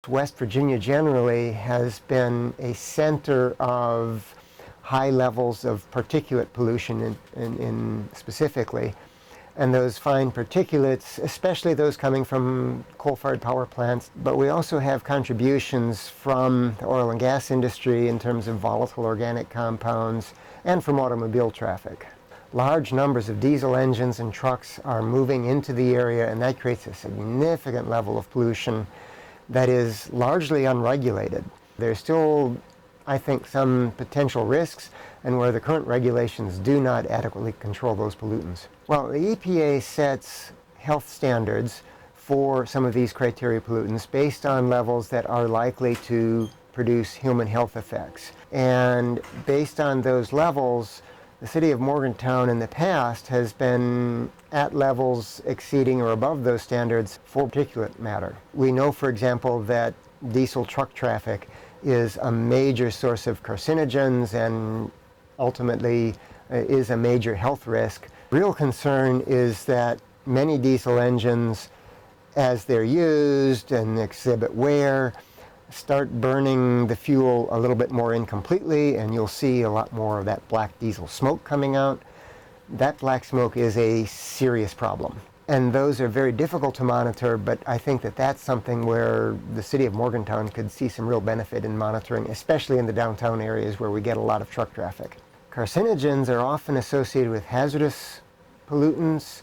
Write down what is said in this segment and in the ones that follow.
West Virginia generally has been a center of high levels of particulate pollution in specifically. And those fine particulates, especially those coming from coal-fired power plants, but we also have contributions from the oil and gas industry in terms of volatile organic compounds and from automobile traffic. Large numbers of diesel engines and trucks are moving into the area, and that creates a significant level of pollution that is largely unregulated. There's still, I think, some potential risks, and where the current regulations do not adequately control those pollutants. Well, the EPA sets health standards for some of these criteria pollutants based on levels that are likely to produce human health effects. And based on those levels, the city of Morgantown in the past has been at levels exceeding or above those standards for particulate matter. We know, for example, that diesel truck traffic is a major source of carcinogens and ultimately is a major health risk. Real concern is that many diesel engines, as they're used and exhibit wear, start burning the fuel a little bit more incompletely, and you'll see a lot more of that black diesel smoke coming out. That black smoke is a serious problem. And those are very difficult to monitor, but I think that that's something where the city of Morgantown could see some real benefit in monitoring, especially in the downtown areas where we get a lot of truck traffic. Carcinogens are often associated with hazardous pollutants,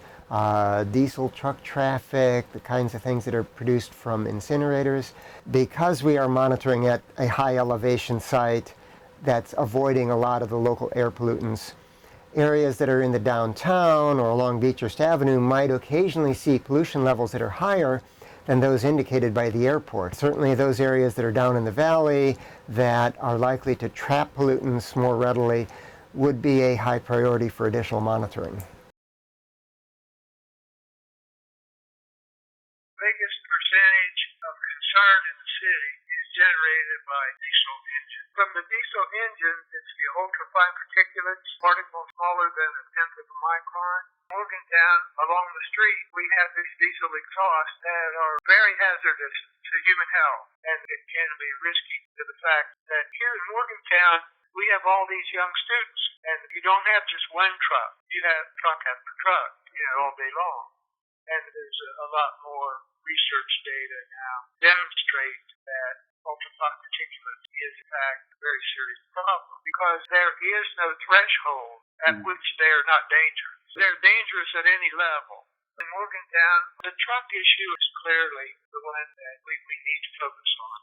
diesel truck traffic, the kinds of things that are produced from incinerators. Because we are monitoring at a high elevation site that's avoiding a lot of the local air pollutants, areas that are in the downtown or along Beechurst Avenue might occasionally see pollution levels that are higher than those indicated by the airport. Certainly those areas that are down in the valley that are likely to trap pollutants more readily would be a high priority for additional monitoring. Biggest percentage of concern in the city is generated by diesel engine. From the diesel engine, it's the ultrafine particulates, particles smaller than a tenth of a micron. Morgantown, along the street, we have these diesel exhausts that are very hazardous to human health, and it can be risky to the fact that here in Morgantown, we have all these young students, and you don't have just one truck. You have truck after truck, all day long. And there's a lot more research data now demonstrate that ultrafine particulates is in fact a very serious problem because there is no threshold at which they are not dangerous. They're dangerous at any level. In Morgantown, the truck issue is clearly the one that we need to focus on.